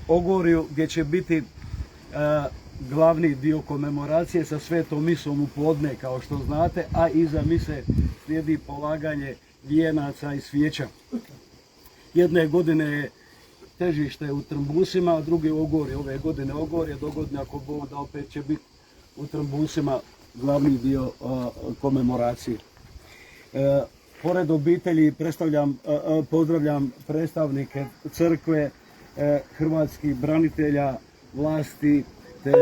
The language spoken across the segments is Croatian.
Ogorju gdje će biti glavni dio komemoracije sa svetom misom u podne, kao što znate, a iza mise slijedi polaganje vijenaca i svijeća. Jedne godine je težište u Trmbusima, a druge u Ogorju. Ove godine Ogorje, dogodine ako Bog da opet će biti u Trmbusima glavni dio komemoracije. Pored obitelji pozdravljam predstavnike crkve, hrvatskih branitelja, vlasti te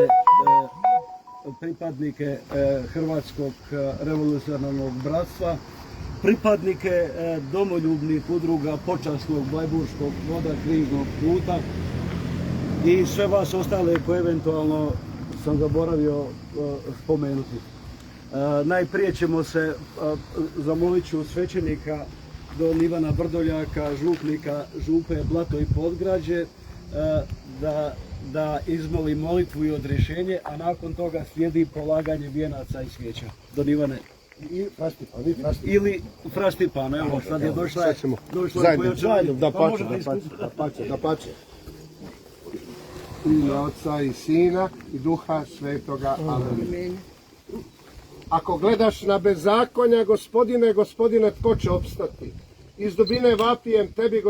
pripadnike Hrvatskog revolucionarnog bratstva, pripadnike domoljubnih udruga Počasnog Blajburškog voda križnog puta i sve vas ostale koje eventualno sam zaboravio spomenuti. Najprije ćemo se, zamolit ću svećenika don Ivana Vrdoljaka, župnika Župe Blato i Podgrađe, da izmoli molitvu i odrješenje, a nakon toga slijedi polaganje vijenaca i svijeća. Don Ivane. Ili Fraštipan, evo sad je došla je zajedno, da pače. U ime Otca i Sina i Duha Svetoga. Amen. Ako gledaš na bezakonja, gospodine, tko će opstati? Iz dubine vapijem tebi,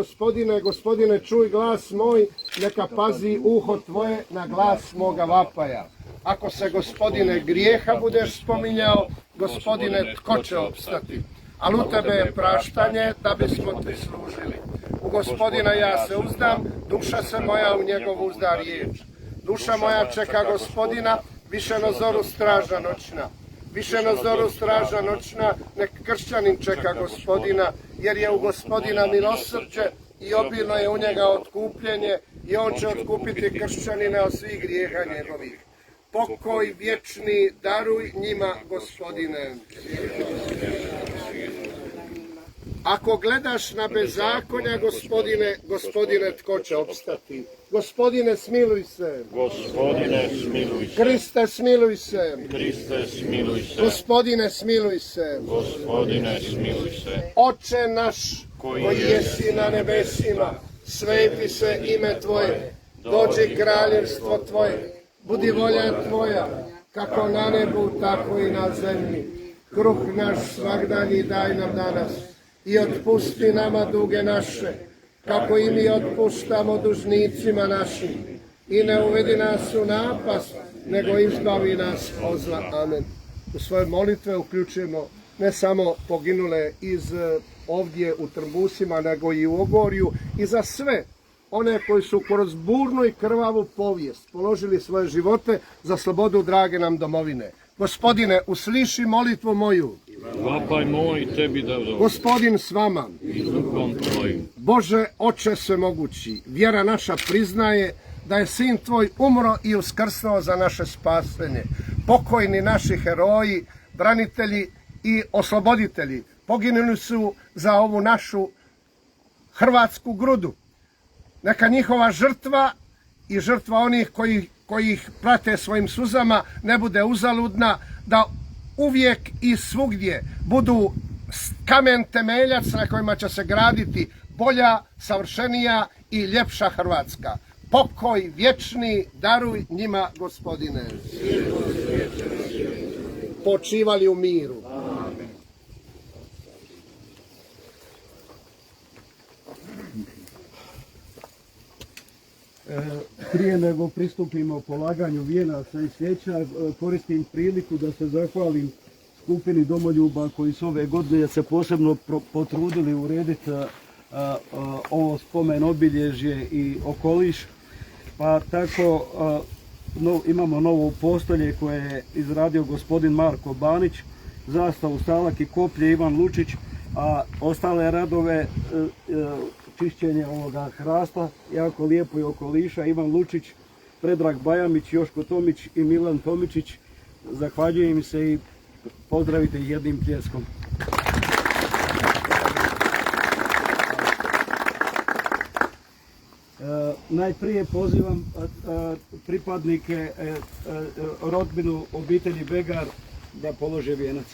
gospodine, čuj glas moj, neka pazi uho tvoje na glas moga vapaja. Ako se, gospodine, grijeha budeš spominjao, gospodine, tko će opstati? Ali u tebe je praštanje, da bismo ti služili. U gospodina ja se uzdam, duša se moja u njegov uzda riječ. Duša moja čeka gospodina, više na zoru straža noćna. Više na zoru straža noćna, nek kršćanin čeka gospodina, jer je u gospodina milosrđe i obilno je u njega otkupljenje i on će otkupiti kršćanine od svih grijeha njegovih. Pokoj vječni daruj njima, gospodine. Ako gledaš na bezakonja, gospodine, tko će opstati? Gospodine, smiluj se. Gospodine, smiluj se. Kriste, smiluj se. Kriste, smiluj se. Gospodine, smiluj se. Gospodine, smiluj se. Oče naš, koji jesi na nebesima, sveti se ime Tvoje, dođi kraljevstvo Tvoje, budi volja Tvoja, kako na nebu, tako i na zemlji. Kruh naš svagdanji daj nam danas i otpusti nama duge naše, kako i mi otpuštamo dužnicima našim. I ne uvedi nas u napast, nego izbavi nas od zla. Amen. U svoje molitve uključujemo ne samo poginule iz ovdje u Trmbusima, nego i u Ogorju, i za sve one koji su kroz burnu i krvavu povijest položili svoje živote za slobodu drage nam domovine. Gospodine, usliši molitvu moju. Vapaj moj tebi da dođe. Gospodin s vama. I duhom tvojim. Bože, Oče svemogući, vjera naša priznaje da je Sin Tvoj umro i uskrsnuo za naše spasenje. Pokojni naši heroji, branitelji i osloboditelji poginuli su za ovu našu hrvatsku grudu. Neka njihova žrtva i žrtva onih koji ih prate svojim suzama ne bude uzaludna, da uvijek i svugdje budu kamen temeljac na kojima će se graditi bolja, savršenija i ljepša Hrvatska. Pokoj vječni daruj njima, gospodine. Počivali u miru. Prije nego pristupimo polaganju vijenaca i svijeća, koristim priliku da se zahvalim skupini domoljuba koji su ove godine se posebno potrudili urediti ovo spomen obilježje i okoliš. Pa tako imamo novo postolje koje je izradio gospodin Marko Banić, zastavu, stalak i koplje Ivan Lučić, a ostale radove čišćenje ovoga hrasta, jako lijepo i okoliša, Ivan Lučić, Predrag Bajamić, Joško Tomić i Milan Tomičić. Zahvaljujem im se i pozdravite ih jednim pljeskom. Najprije pozivam pripadnike rodbinu obitelji Begar da polože vijenac.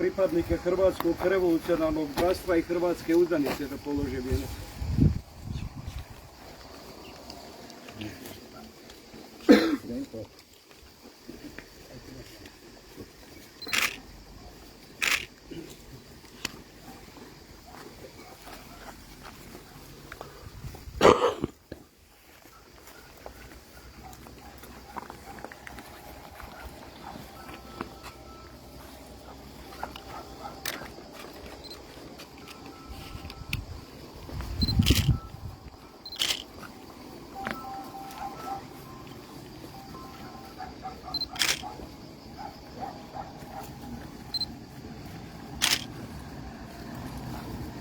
pripadnike Hrvatskog revolucionarnog bratstva i Hrvatske uzdanice da polože vijenac.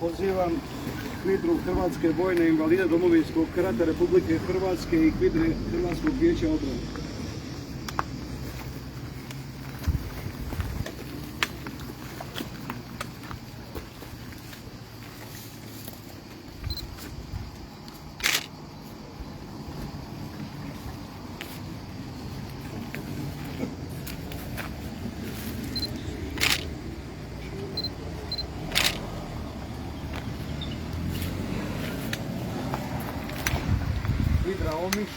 Pozivam HVIDR-u Hrvatske vojne invalide Domovinskog rata Republike Hrvatske i HVIDR-e Hrvatskog vijeća obrane. HVIDR-a Omiš.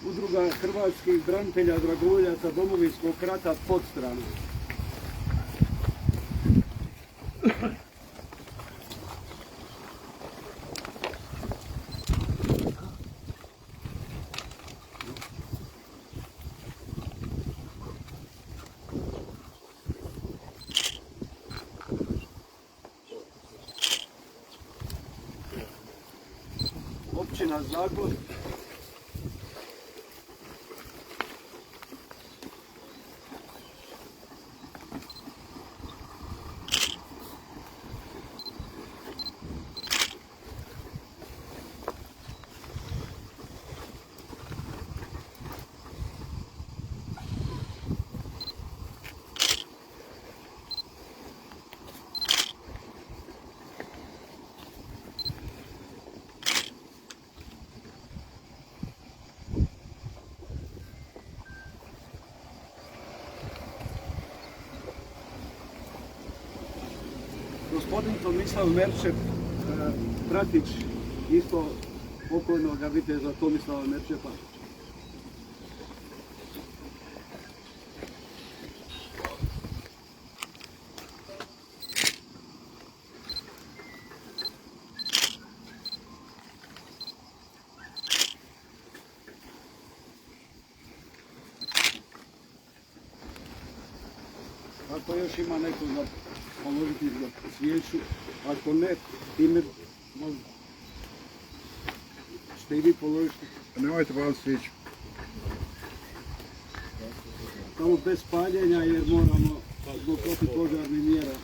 Udruga hrvatskih branitelja dragovoljaca Domovinskog rata Podstrana. Općina Zagvozd. Gospodin Tomislav Merčep, bratić isto pokojnog viteza Tomislava Merčepa. Ako još ima neko za položiti za svijeću, ako ne, time ćete i vi položiti. Nemojte paliti svijeću. Samo bez paljenja jer moramo zbog protivpožarnih mjera.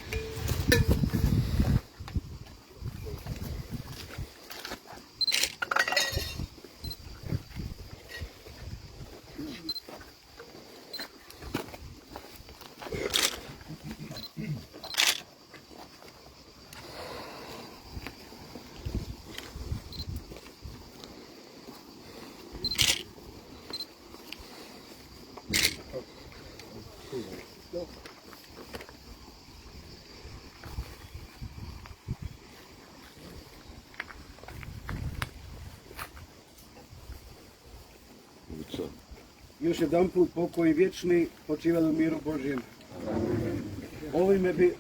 Još jedan put pokoj vječni, počivali u miru Božjem.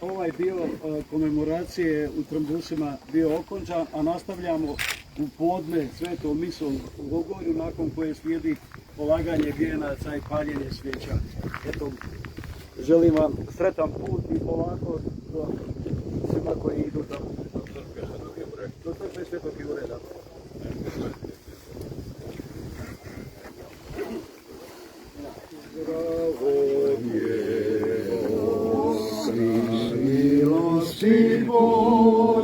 Ovaj dio komemoracije u Trmbusima bio okončan, a nastavljamo u podne svetom misom u Ogorju, nakon koje slijedi polaganje vijenaca i paljenje svijeća. Eto, želim vam sretan put i polako do svima koji idu tamo. Do crkve Svetog Jure, da. Milosti Bože.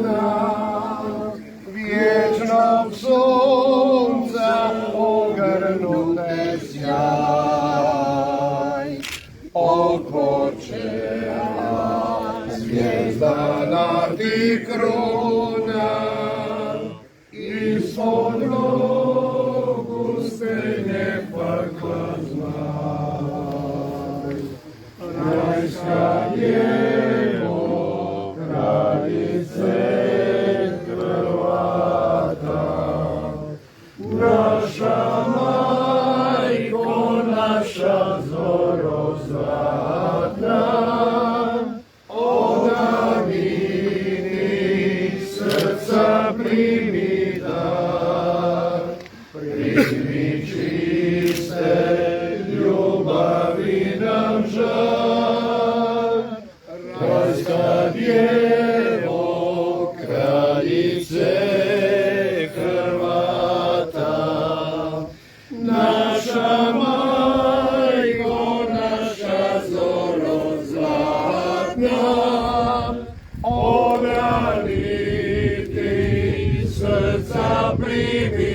živi